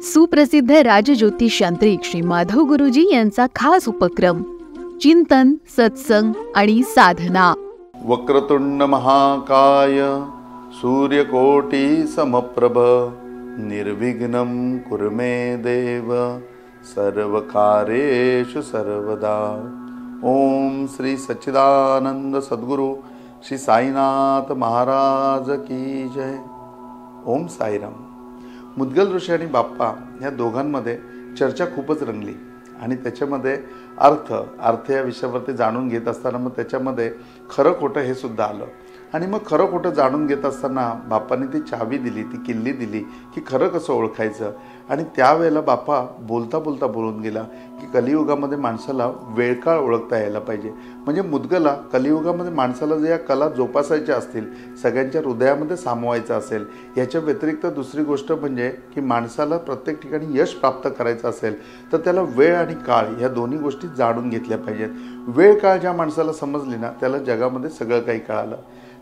सुप्रसिद्ध राजज्योतिषांत्रिक श्री माधव गुरुजी यांचा खास उपक्रम चिंतन, सत्संग आणि साधना. वक्रतुंड महाकाय सूर्यकोटी समप्रभ निर्विघ्नं कुरु मे देव सर्वकार्येषु सर्वदा. ओम श्री सच्चिदानंद सद्गुरु श्री साईनाथ महाराज की जय. ओम साईराम. मुद्गल ऋषी आणि बाप्पा या दोघांमध्ये चर्चा खूपच रंगली आणि त्याच्यामध्ये अर्थ या विषयावरती जाणून घेत असताना मग त्याच्यामध्ये खरं खोटं हे सुद्धा आलं. आणि मग खरं खोटं जाणून घेत असताना बाप्पाने ती चावी दिली, ती किल्ली दिली की खरं कसं ओळखायचं. आणि त्यावेळेला बाप्पा बोलता बोलता बोलून गेला की कलियुगामध्ये माणसाला वेळकाळ ओळखता यायला पाहिजे. म्हणजे मुद्गला कलियुगामध्ये माणसाला जे या कला जोपासायच्या असतील, सगळ्यांच्या हृदयामध्ये सामावायचं असेल, याच्या व्यतिरिक्त दुसरी गोष्ट म्हणजे की माणसाला प्रत्येक ठिकाणी यश प्राप्त करायचं असेल तर त्याला वेळ आणि काळ या दोन्ही गोष्टी जाणून घेतल्या पाहिजेत. वेळ काळ ज्या माणसाला समजली ना त्याला जगामध्ये सगळं काही कळालं.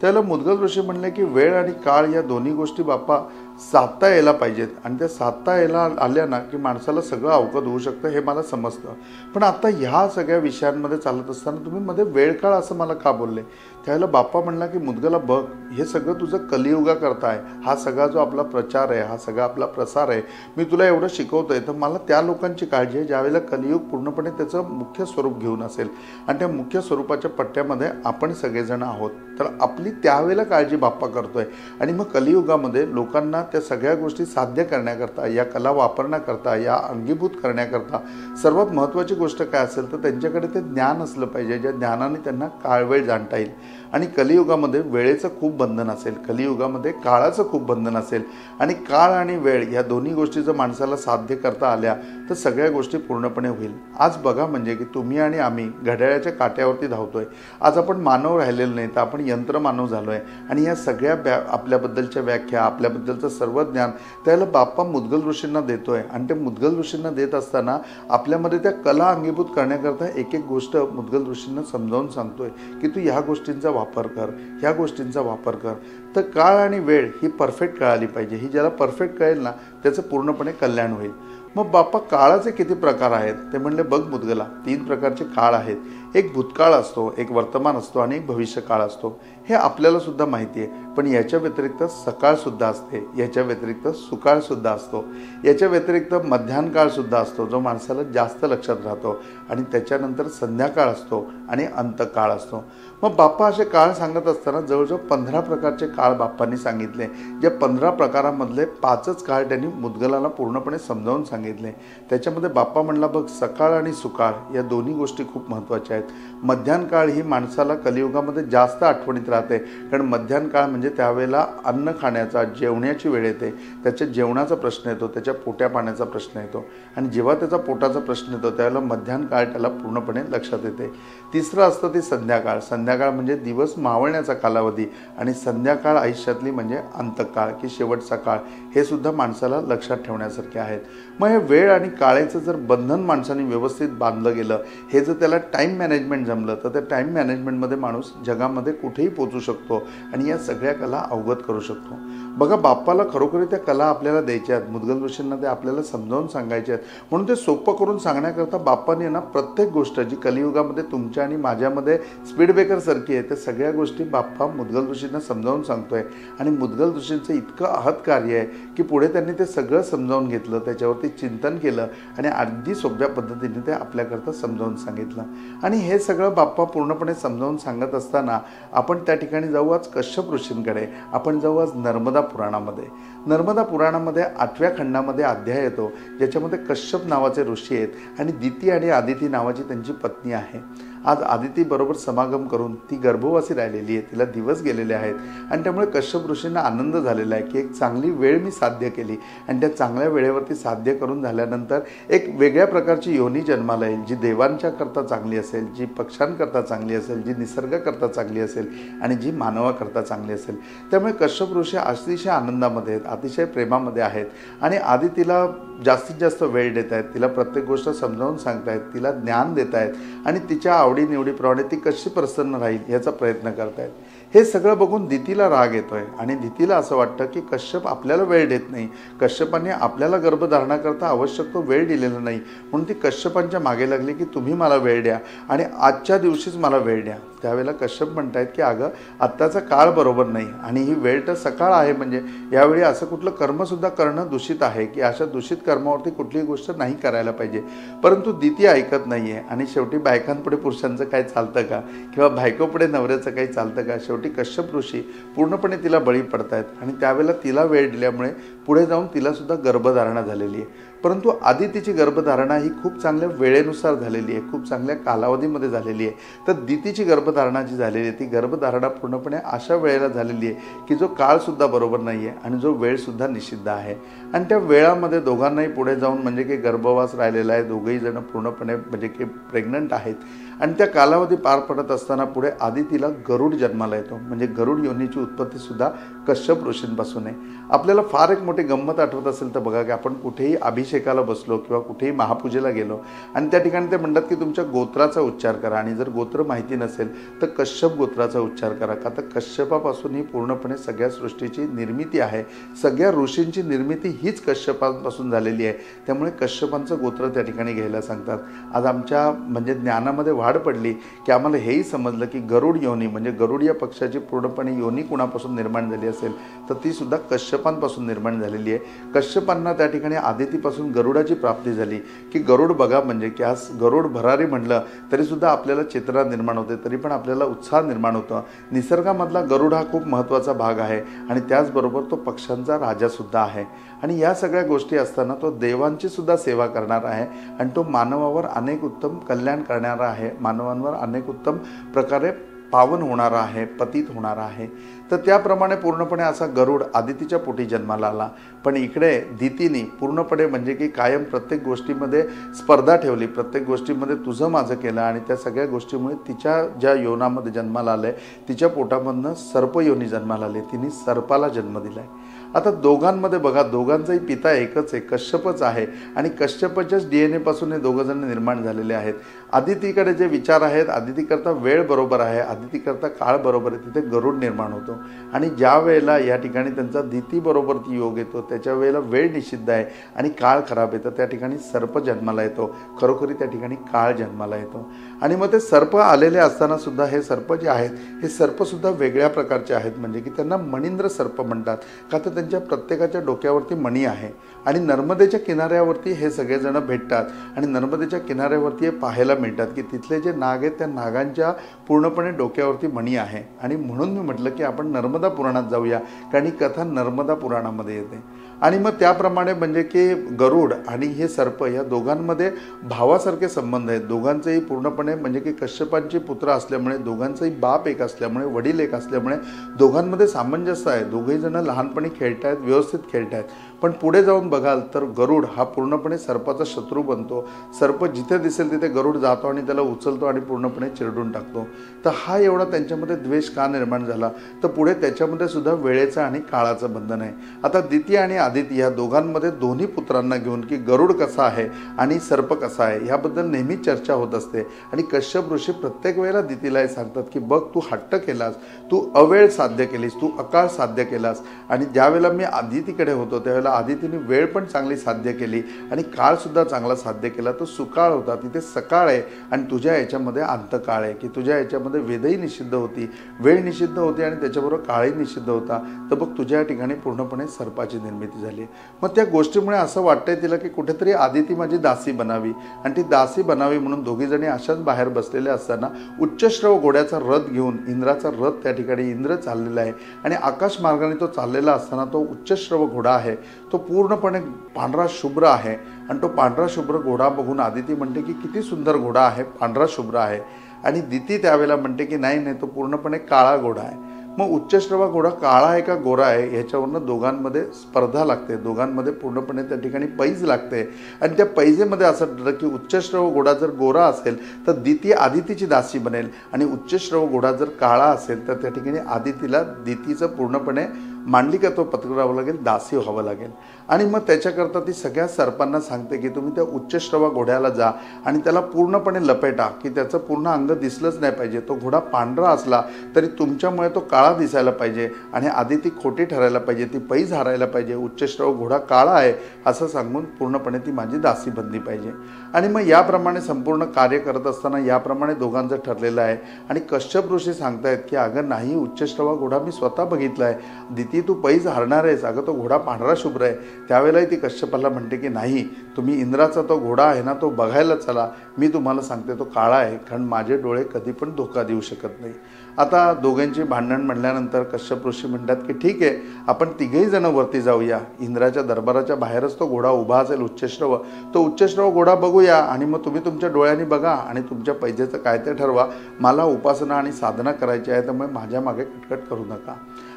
त्याला मुद्गल ऋषी म्हणले की वेळ आणि काळ या दोन्ही गोष्टी बाप्पा साधता यायला पाहिजेत आणि त्या साधता यायला आल्या ना की माणसाला सगळं अवगत होऊ शकतं हे मला समजतं. पण आता ह्या सगळ्या विषयांमध्ये चालत असताना तुम्ही मध्ये वेळ काळ असं मला का बोलले. त्यावेळेला बाप्पा म्हणला की मुद्गला बघ, हे सगळं तुझं कलियुगा करताय, हा सगळा जो आपला प्रचार आहे, हा सगळा आपला प्रसार आहे, मी तुला एवढं शिकवतोय तर मला त्या लोकांची काळजी आहे ज्यावेळेला कलियुग पूर्णपणे त्याचं मुख्य स्वरूप घेऊन असेल आणि त्या मुख्य स्वरूपाच्या पट्ट्यामध्ये आपण सगळेजण आहोत. तर आपली त्यावेळेला काळजी बाप्पा करतोय. आणि मग कलियुगामध्ये लोकांना त्या सगळ्या गोष्टी साध्य करण्याकरता, या कला वापरण्याकरता, या अंगीभूत करण्याकरता सर्वात महत्त्वाची गोष्ट काय असेल तर त्यांच्याकडे ते ज्ञान असलं पाहिजे, ज्या ज्ञानाने त्यांना काळवेळ जाणता येईल. आणि कलियुगामध्ये वेळेचं खूप बंधन असेल, कलियुगामध्ये काळाचं खूप बंधन असेल आणि काळ आणि वेळ या दोन्ही गोष्टी जर माणसाला साध्य करता आल्या तर सगळ्या गोष्टी पूर्णपणे होईल. आज बघा म्हणजे की तुम्ही आणि आम्ही घड्याळाच्या काट्यावरती धावतोय. आज आपण मानव राहिलेलं नाही तर आपण यंत्रमानव झालो आहे. आणि या सगळ्या आपल्याबद्दलच्या व्याख्या, आपल्याबद्दलचं सर्व ज्ञान त्याला बाप्पा मुद्गल ऋषींना देतोय. आणि ते मुद्गल ऋषींना देत असताना आपल्यामध्ये त्या कला अंगीभूत करण्याकरता एक एक गोष्ट मुद्गल ऋषींना समजावून सांगतोय की तू ह्या गोष्टींचा वापर कर, ह्या गोष्टींचा वापर कर. तर काळ आणि वेळ ही परफेक्ट कळाली पाहिजे. ही ज्याला परफेक्ट कळेल ना त्याचं पूर्णपणे कल्याण होईल. मग बाप्पा काळाचे किती प्रकार आहेत ते म्हणले, बघ मुद्गला, 3 प्रकारचे काळ आहेत. एक भूतकाळ असतो, एक वर्तमान असतो आणि एक भविष्यकाळ असतो. हे आपल्याला सुद्धा माहिती आहे. पण याच्या व्यतिरिक्त सकाळ सुद्धा असते, याच्या व्यतिरिक्त सुकाळ सुद्धा असतो, याच्या व्यतिरिक्त मध्यान्ह काळ सुद्धा असतो जो माणसाला जास्त लक्षात राहतो. आणि त्याच्यानंतर संध्याकाळ असतो आणि अंतकाळ असतो. मग बाप्पा असे काळ सांगत असताना जवळजवळ 15 प्रकारचे काळ बाप्पांनी सांगितले. ज्या 15 प्रकारामधले 5च काळ त्यांनी मुद्गलाला पूर्णपणे समजावून सांगितले. त्याच्यामध्ये बाप्पा म्हणला, बघ, सकाळ आणि सुकाळ या दोन्ही गोष्टी खूप महत्त्वाच्या आहेत. मध्यान्ह काळ ही माणसाला कलियुगामध्ये जास्त आठवणीत राहते. कारण मध्यान्ह काळ म्हणजे त्यावेळेला अन्न खाण्याचा, जेवण्याची वेळ येते, त्याच्या जेवणाचा प्रश्न येतो, त्याच्या पोट्या पाण्याचा प्रश्न येतो. आणि जेव्हा त्याचा पोटाचा प्रश्न येतो त्यावेळेला मध्यान्ह काळ त्याला पूर्णपणे लक्षात येते. तिसरं असतं ते संध्याकाळ. संध्याकाळ म्हणजे दिवस मावळण्याचा कालावधी. आणि संध्याकाळ आयुष्यातली म्हणजे अंतकाळ की शेवटचा काळ. हे सुद्धा माणसाला लक्षात ठेवण्यासारखे आहेत. मग हे वेळ आणि काळेचं जर बंधन माणसाने व्यवस्थित बांधलं गेलं, हे जर त्याला टाईम मॅनेजमेंट जमलं तर त्या टाईम मॅनेजमेंटमध्ये माणूस जगामध्ये कुठेही पोचू शकतो आणि या सगळ्या कला अवगत करू शकतो. बघा, बाप्पाला खरोखर त्या कला आपल्याला द्यायच्या आहेत, मुद्गल ऋषींना ते आपल्याला समजावून सांगायचे आहेत. म्हणून ते सोपं करून सांगण्याकरता बाप्पाने ना प्रत्येक गोष्ट जी कलियुगामध्ये तुमच्या आणि माझ्यामध्ये स्पीड ब्रेकर सारखी आहे त्या सगळ्या गोष्टी बाप्पा मुद्गल ऋषींना समजावून सांगतोय. आणि मुद्गल ऋषींचं इतकं आहत कार्य आहे की पुढे त्यांनी ते सगळं समजावून घेतलं, त्याच्यावरती चिंतन केलं आणि अगदी सोप्या पद्धतीने ते आपल्याकरता समजावून सांगितलं. आणि हे सगळं बाप्पा पूर्णपणे समजावून सांगत असताना आपण त्या ठिकाणी जाऊ आज कश्यप ऋषींकडे. आपण जाऊ आज नर्मदा पुराणामध्ये. नर्मदा पुराणामध्ये 8व्या खंडामध्ये अध्याय येतो ज्याच्यामध्ये कश्यप नावाचे ऋषी आहेत आणि दिती आणि आदिती नावाची त्यांची पत्नी आहे. आज आदिती बरोबर समागम करून ती गर्भवासी राहिलेली आहे, तिला दिवस गेलेले आहेत. आणि त्यामुळे कश्यप ऋषींना आनंद झालेला आहे की एक चांगली वेळ मी साध्य केली. आणि त्या चांगल्या वेळेवरती साध्य करून झाल्यानंतर एक वेगळ्या प्रकारची योनी जन्माला येईल, जी देवांच्या करता चांगली असेल, जी पक्ष्यांकरता चांगली असेल, जी निसर्गाकरता चांगली असेल आणि जी मानवाकरता चांगली असेल. त्यामुळे कश्यप ऋषी अतिशय आनंदामध्ये आहेत, अतिशय प्रेमामध्ये आहेत. आणि आदितीला जास्तीत जास्त वेळ देत आहेत, तिला प्रत्येक गोष्ट समजावून सांगतायत, तिला ज्ञान देत आहेत आणि तिच्या आवडीनिवडीप्रमाणे ती कशी प्रसन्न राहील याचा प्रयत्न करतायत. हे सगळं बघून दितीला राग येतोय आणि दितीला असं वाटतं की कश्यप आपल्याला वेळ देत नाही, कश्यपाने आपल्याला गर्भधारणाकरता आवश्यक तो वेळ दिलेला नाही, म्हणून ती कश्यपांच्या मागे लागली की तुम्ही मला वेळ द्या आणि आजच्या दिवशीच मला वेळ द्या. त्यावेळेला कश्यप म्हणतायत की अगं आत्ताचा काळ बरोबर नाही आणि ही वेळ तर सकाळ आहे, म्हणजे यावेळी असं कुठलं कर्मसुद्धा करणं दूषित आहे की अशा दूषित कर्मावरती कुठलीही गोष्ट नाही करायला पाहिजे. परंतु दिती ऐकत नाही आहे आणि शेवटी बायकांपुढे पुरुषांचं काय चालतं का किंवा बायकोपुढे नवऱ्याचं काही चालतं का. शेवटी कश्यप ऋषी पूर्णपणे तिला बळी पडतायत आणि त्यावेळेला तिला वेळ दिल्यामुळे पुढे जाऊन तिलासुद्धा गर्भधारणा झालेली आहे. परंतु आदितीची गर्भधारणा ही खूप चांगल्या वेळेनुसार झालेली आहे, खूप चांगल्या कालावधीमध्ये झालेली आहे. तर दितीची गर्भधारणा जी झालेली आहे ती गर्भधारणा पूर्णपणे अशा वेळेला झालेली आहे की जो काळसुद्धा बरोबर नाही आहे आणि जो वेळसुद्धा निषिद्ध आहे. आणि त्या वेळामध्ये दोघांनाही पुढे जाऊन म्हणजे की गर्भवास राहिलेला आहे, दोघंही जण पूर्णपणे म्हणजे की प्रेग्नंट आहेत. आणि त्या कालावधी पार पडत असताना पुढे आदितीला गरुड जन्माला येतो, म्हणजे गरुड योनीची उत्पत्तीसुद्धा कश्यप ऋषींपासून आहे. आपल्याला फार एक मोठी गंमत आठवत असेल तर बघा की आपण कुठेही अभिषेकाला बसलो किंवा कुठेही महापूजेला गेलो आणि त्या ठिकाणी ते म्हणतात की तुमच्या गोत्राचा उच्चार करा आणि जर गोत्र माहिती नसेल तर कश्यप गोत्राचा उच्चार करा. का तर कश्यपापासून ही पूर्णपणे सगळ्या सृष्टीची निर्मिती आहे, सगळ्या ऋषींची निर्मिती हीच कश्यपापासून झालेली आहे. त्यामुळे कश्यपांचं गोत्र त्या ठिकाणी घ्यायला सांगतात. आज आमच्या म्हणजे ज्ञानामध्ये वाढ पडली की आम्हाला हेही समजलं की गरुड योनी म्हणजे गरुड या पक्षाची पूर्णपणे योनी कुणापासून निर्माण झाली असेल तर ती सुद्धा कश्यपांपासून निर्माण झालेली आहे. कश्यपांना त्या ठिकाणी आदितीपासून गरुडाची प्राप्ती झाली की गरुड बघा म्हणजे की आज गरुड भरारी म्हणलं तरीसुद्धा आपल्याला चेतना निर्माण होते, तरी पण आपल्याला उत्साह निर्माण होतो. निसर्गामधला गरुड हा खूप महत्त्वाचा भाग आहे आणि त्याचबरोबर तो पक्ष्यांचा राजासुद्धा आहे. आणि या सगळ्या गोष्टी असताना तो देवांची सुद्धा सेवा करणार आहे आणि तो मानवावर अनेक उत्तम कल्याण करणारा आहे, मानवांवर अनेक उत्तम प्रकारे पावन होणारा आहे, पतित होणारा आहे. तर त्याप्रमाणे पूर्णपणे असा गरुड आदितीच्या पोटी जन्माला आला. पण इकडे दितीने पूर्णपणे म्हणजे की कायम प्रत्येक गोष्टीमध्ये स्पर्धा ठेवली, प्रत्येक गोष्टीमध्ये तुझं माझं केलं आणि त्या सगळ्या गोष्टीमुळे तिच्या ज्या योनामध्ये जन्माला आलं आहे तिच्या पोटामधनं सर्पयोनी जन्माला आले, तिने सर्पाला जन्म दिला आहे. आता दोघांमध्ये बघा दोघांचाही पिता एकच आहे, कश्यपच आहे आणि कश्यपाच्याच DNA पासून हे दोघं जण निर्माण झालेले आहेत. आदितीकडे जे विचार आहेत, आदितीकरता वेळ बरोबर आहे, आदितीकरता काळ बरोबर आहे, तिथे गरुड निर्माण होतो. आणि ज्या वेळेला या ठिकाणी त्यांचा दितीबरोबर ती योग येतो त्याच्या वेळेला वेळ निषिद्ध आहे आणि काळ खराब येतं, त्या ठिकाणी सर्प जन्माला येतो, खरोखरी त्या ठिकाणी काळ जन्माला येतो. आणि मग ते सर्प आलेले असताना सुद्धा हे सर्प जे आहेत हे सर्पसुद्धा वेगळ्या प्रकारचे आहेत, म्हणजे की त्यांना मणिंद्र सर्प म्हणतात. का तर त्यांच्या प्रत्येकाच्या डोक्यावरती मणी आहे आणि नर्मदेच्या किनाऱ्यावरती हे सगळेजण भेटतात आणि नर्मदेच्या किनाऱ्यावरती हे पाहायला मिळतात की तिथले जे नाग आहेत त्या नागांच्या पूर्णपणे डोक्यावरती मणी आहे. आणि म्हणून मी म्हटलं की आपण नर्मदा पुराणात जाऊया, कारण ही कथा नर्मदा पुराणामध्ये येते. आणि मग त्याप्रमाणे म्हणजे की गरुड आणि हे सर्प या दोघांमध्ये भावासारखे संबंध आहेत. दोघांचेही पूर्णपणे म्हणजे की कश्यपांचे पुत्र असल्यामुळे, दोघांचाही बाप एक असल्यामुळे, वडील एक असल्यामुळे दोघांमध्ये सामंजस्य आहे. दोघेही जण लहानपणी खेळतायत, व्यवस्थित खेळतायत. पण पुढे जाऊन बघाल तर गरुड हा पूर्णपणे सर्पाचा शत्रू बनतो. सर्प जिथे दिसेल तिथे गरुड जातो आणि त्याला उचलतो आणि पूर्णपणे चिरडून टाकतो. तर हा एवढा त्यांच्यामध्ये द्वेष का निर्माण झाला, तर पुढे त्याच्यामध्ये सुद्धा वेळेचं आणि काळाचं बंधन आहे. आता दिती आणि आदिती या दोघांमध्ये दोन्ही पुत्रांना घेऊन की गरुड कसा आहे आणि सर्प कसा आहे याबद्दल नेहमी चर्चा होत असते. आणि कश्यप ऋषी प्रत्येक वेळेला दितीला हे सांगतात की बघ तू हट्ट केलास, तू अवेळ साध्य केलीस, तू अकाळ साध्य केलास. आणि ज्यावेळेला मी आदितीकडे होतो त्यावेळेला आदितीने वेळ पण चांगली साध्य केली आणि काळसुद्धा चांगला साध्य केला. तो सुकाळ होता, तिथे सकाळ आहे आणि तुझ्या याच्यामध्ये अंतकाळ आहे की तुझ्या याच्यामध्ये वेदही निषिद्ध होती, वेळ निषिद्ध होती आणि त्याच्याबरोबर काळही निषिद्ध होता. तर बघ तुझ्या या ठिकाणी पूर्णपणे सर्पाची निर्मिती झाली. मग त्या गोष्टीमुळे असं वाटतंय तिला की कुठेतरी आदिती माझी दासी बनावी आणि ती दासी बनावी म्हणून दोघी जणी अशाच बाहेर बसलेल्या असताना उच्चश्रव घोड्याचा रथ घेऊन इंद्राचा रथ त्या ठिकाणी इंद्र चाललेला आहे आणि आकाश मार्गाने तो चाललेला असताना तो उच्चश्रव घोडा आहे, तो पूर्णपणे पांढरा शुभ्र आहे. आणि तो पांढरा शुभ्र घोडा बघून आदिती म्हणते की किती सुंदर घोडा आहे, पांढरा शुभ्र आहे. आणि दिती त्यावेळेला म्हणते की नाही तो पूर्णपणे काळा घोडा आहे. मग उच्चश्रवा घोडा काळा आहे का गोरा आहे याच्यावरनं दोघांमध्ये स्पर्धा लागते, दोघांमध्ये पूर्णपणे त्या ठिकाणी पैज लागते. आणि त्या पैजेमध्ये असं ठरलं की उच्चश्रव घोडा जर गोरा असेल तर दिती आदितीची दासी बनेल आणि उच्चश्रव घोडा जर काळा असेल तर त्या ठिकाणी आदितीला दितीचं पूर्णपणे मांडलिका तो पत्करावं लागेल, दासी व्हावं लागेल. आणि मग त्याच्याकरता ती सगळ्या सर्पांना सांगते की तुम्ही त्या उच्चश्रवा घोड्याला जा आणि त्याला पूर्णपणे लपेटा, की त्याचं पूर्ण अंग दिसलंच नाही पाहिजे. तो घोडा पांढरा असला तरी तुमच्यामुळे तो काळा दिसायला पाहिजे आणि आधी ती खोटी ठरायला पाहिजे, ती पैज हारायला पाहिजे. उच्चश्रव घोडा काळा आहे असं सांगून पूर्णपणे ती माझी दासी बनली पाहिजे. आणि मग याप्रमाणे संपूर्ण कार्य करत असताना याप्रमाणे दोघांचं ठरलेलं आहे. आणि कश्यप ऋषी सांगतायत की अगं नाही, उच्चश्रवा घोडा मी स्वतः बघितला आहे, दिती तू पैज हारणार आहेस, अगं तो घोडा पांढरा शुभ्र आहे. त्यावेळेलाही ती कश्यपाला म्हणते की नाही, तुम्ही इंद्राचा तो घोडा आहे ना, तो बघायला चला, मी तुम्हाला सांगते तो काळा आहे, कारण माझे डोळे कधी पण धोका देऊ शकत नाही. आता दोघांची भांडण म्हणल्यानंतर कश्यप ऋषी म्हणतात की ठीक आहे, आपण तिघेही जण वरती जाऊया. इंद्राच्या दरबाराच्या बाहेरच तो घोडा उभा असेल उच्चश्रव, तो उच्चश्रव घोडा बघूया आणि मग तुम्ही तुमच्या डोळ्यांनी बघा आणि तुमच्या पैजेचं काय ते ठरवा. मला उपासना आणि साधना करायची आहे, त्यामुळे माझ्या मागे कटकट करू नका.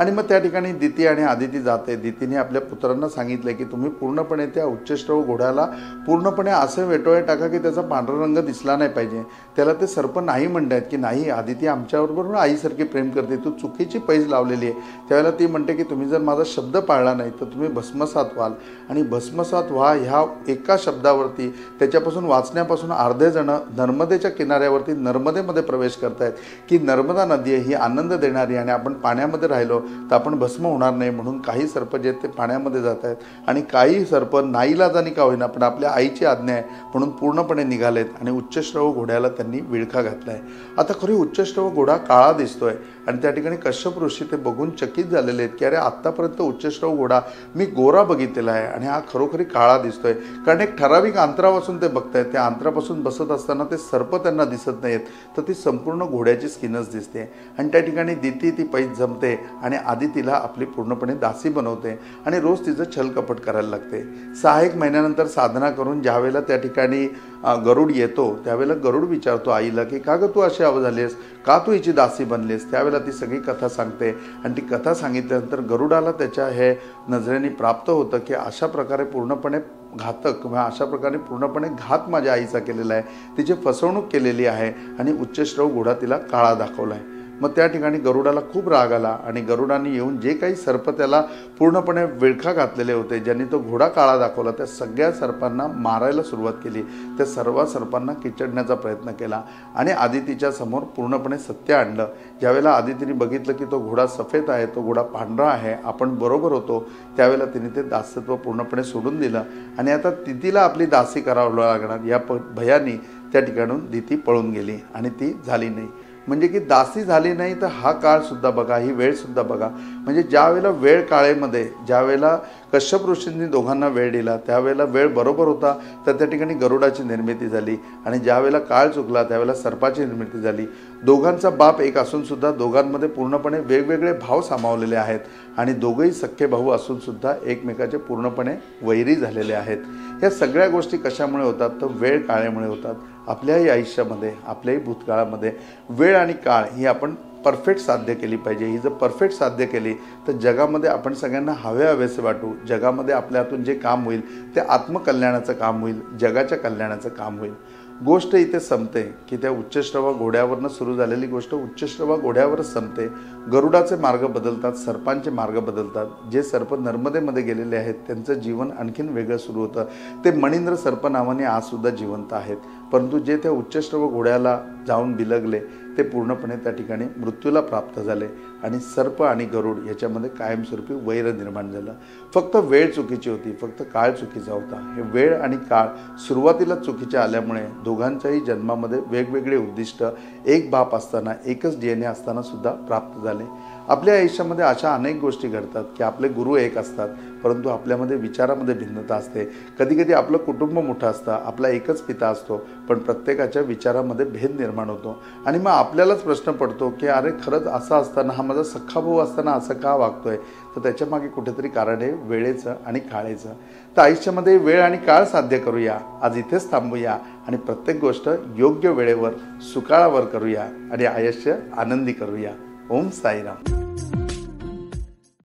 आणि मग त्या ठिकाणी दिती आणि आदिती जाते. दितीने आपल्या पुत्रांना सांगितले की तुम्ही पूर्णपणे त्या उच्चश्रव घोड्याला पूर्णपणे असं वेटोळे टाका की त्याचा पांढरा रंग दिसला नाही पाहिजे. त्याला ते सर्प नाही म्हणतात की नाही, आदिती आमच्याबरोबर आईसारखी प्रेम करते, तू चुकीची पैज लावलेली आहे. त्यावेळेला ती म्हणते की तुम्ही जर माझा शब्द पाळला नाही तर तुम्ही भस्मसात व्हाल. आणि भस्मसात व्हा ह्या एका शब्दावरती त्याच्यापासून वाचण्यापासून अर्धे जण नर्मदेच्या किनाऱ्यावरती नर्मदेमध्ये प्रवेश करतायत की नर्मदा नदी ही आनंद देणारी आणि आपण पाण्यामध्ये राहिलो तर आपण भस्म होणार नाही. म्हणून काही सर्प जे ते पाण्यामध्ये जात आहेत आणि काही सर्प नाईलाजानी का होईना पण आपल्या आईची आज्ञा आहे म्हणून पूर्णपणे निघालेत आणि उच्चश्रव घोड्याला त्यांनी विळखा घातलाय. आता खरी उच्चश्रव घोडा काळा दिसतोय आणि त्या ठिकाणी कश्यप ऋषी ते बघून चकित झालेले आहेत की अरे आत्तापर्यंत उच्चश्रव घोडा मी गोरा बघितलेला आहे आणि हा खरोखरी काळा दिसतोय. कारण एक ठराविक अंतरापासून ते बघतायत, त्या अंतरापासून बसत असताना ते सर्प त्यांना दिसत नाहीत, तर ती संपूर्ण घोड्याची स्किनच दिसते. आणि त्या ठिकाणी दिती ती पैज जमते आणि आदितीला आपली पूर्णपणे दासी बनवते आणि रोज तिचं छलकपट करायला लागते. 6-1 महिन्यानंतर साधना करून ज्यावेळेला त्या ठिकाणी गरुड येतो त्यावेळेला गरुड विचारतो आईला की का ग तू अशी झालीस, का तू हिची दासी बनलीस. त्यावेळेला ती सगळी कथा सांगते आणि ती कथा सांगितल्यानंतर गरुडाला त्याच्या हे नजरेने प्राप्त होतं की अशा प्रकारे पूर्णपणे घातक किंवा अशा प्रकारे पूर्णपणे घात माझ्या आईचा केलेला आहे, तिची फसवणूक केलेली आहे आणि उच्चश्रव घोडा तिला काळा दाखवला आहे. मग त्या ठिकाणी गरुडाला खूप राग आला आणि गरुडाने येऊन जे काही सर्प त्याला पूर्णपणे विळखा घातलेले होते, ज्यांनी तो घोडा काळा दाखवला, त्या सगळ्या सर्पांना मारायला सुरुवात केली. त्या सर्व सर्पांना किचडण्याचा प्रयत्न केला आणि आदितीच्या समोर पूर्णपणे सत्य आणलं. ज्यावेळेला आदितीने बघितलं की तो घोडा सफेद आहे, तो घोडा पांढरा आहे, आपण बरोबर होतो, त्यावेळेला तिने ते दासत्व पूर्णपणे सोडून दिलं आणि आता तिला आपली दासी करावं लागणार या भयाने त्या ठिकाणून दिती पळून गेली आणि ती झाली नाही. म्हणजे की दासी झाली नाही तर हा काळसुद्धा बघा, ही वेळसुद्धा बघा. म्हणजे ज्या वेळेला वेळ काळेमध्ये ज्या वेळेला कश्यप ऋषींनी दोघांना वेळ दिला त्यावेळेला वेळ बरोबर होता, तर त्या ठिकाणी गरुडाची निर्मिती झाली आणि ज्या वेळेला काळ चुकला त्यावेळेला सर्पाची निर्मिती झाली. दोघांचा बाप एक असूनसुद्धा दोघांमध्ये पूर्णपणे वेगवेगळे भाव सामावलेले आहेत आणि दोघंही सख्खे भाऊ असूनसुद्धा एकमेकाचे पूर्णपणे वैरी झालेले आहेत. या सगळ्या गोष्टी कशामुळे होतात तर वेळ काळेमुळे होतात. आपल्याही आयुष्यामध्ये आपल्याही भूतकाळामध्ये वेळ आणि काळ ही आपण परफेक्ट साध्य केली पाहिजे. ही जर परफेक्ट साध्य केली तर जगामध्ये आपण सगळ्यांना हवेसे वाटू. जगामध्ये आपल्या हातून जे काम होईल ते आत्मकल्याणाचं काम होईल, जगाच्या कल्याणाचं काम होईल. गोष्ट इथे संपते की त्या उच्चश्रवा घोड्यावरनं सुरू झालेली गोष्ट उच्चश्रवा घोड्यावरच संपते. गरुडाचे मार्ग बदलतात, सर्पांचे मार्ग बदलतात. जे सर्प नर्मदेमध्ये गेलेले आहेत त्यांचं जीवन आणखीन वेगळं सुरू होतं. ते मणिंद्र सर्प नावाने आजसुद्धा जिवंत आहेत, परंतु जे त्या उच्चश्रव घोड्याला जाऊन बिलगले ते पूर्णपणे त्या ठिकाणी मृत्यूला प्राप्त झाले आणि सर्प आणि गरुड याच्यामध्ये कायमस्वरूपी वैर निर्माण झालं. फक्त वेळ चुकीची होती, फक्त काळ चुकीचा होता. हे वेळ आणि काळ सुरुवातीला चुकीचे आल्यामुळे दोघांच्याही जन्मामध्ये वेगवेगळे उद्दिष्ट एक बाप असताना एकच DNA असताना सुद्धा प्राप्त झाले. आपल्या आयुष्यामध्ये अशा अनेक गोष्टी घडतात की आपले गुरु एक असतात परंतु आपल्यामध्ये विचारामध्ये भिन्नता असते. कधी कधी आपलं कुटुंब मोठं असतं, आपला एकच पिता असतो, पण प्रत्येकाच्या विचारामध्ये भेद निर्माण होतो आणि मग आपल्यालाच प्रश्न पडतो की अरे खरंच असं असताना हा माझा सख्खा भाऊ असताना असं का वागतोय. तर त्याच्यामागे कुठेतरी कारण आहे वेळेचं आणि काळेचं. तर आयुष्यामध्ये वेळ आणि काळ साध्य करूया. आज इथेच थांबूया आणि प्रत्येक गोष्ट योग्य वेळेवर सुकाळावर करूया आणि आयुष्य आनंदी करूया. ओम साईराम.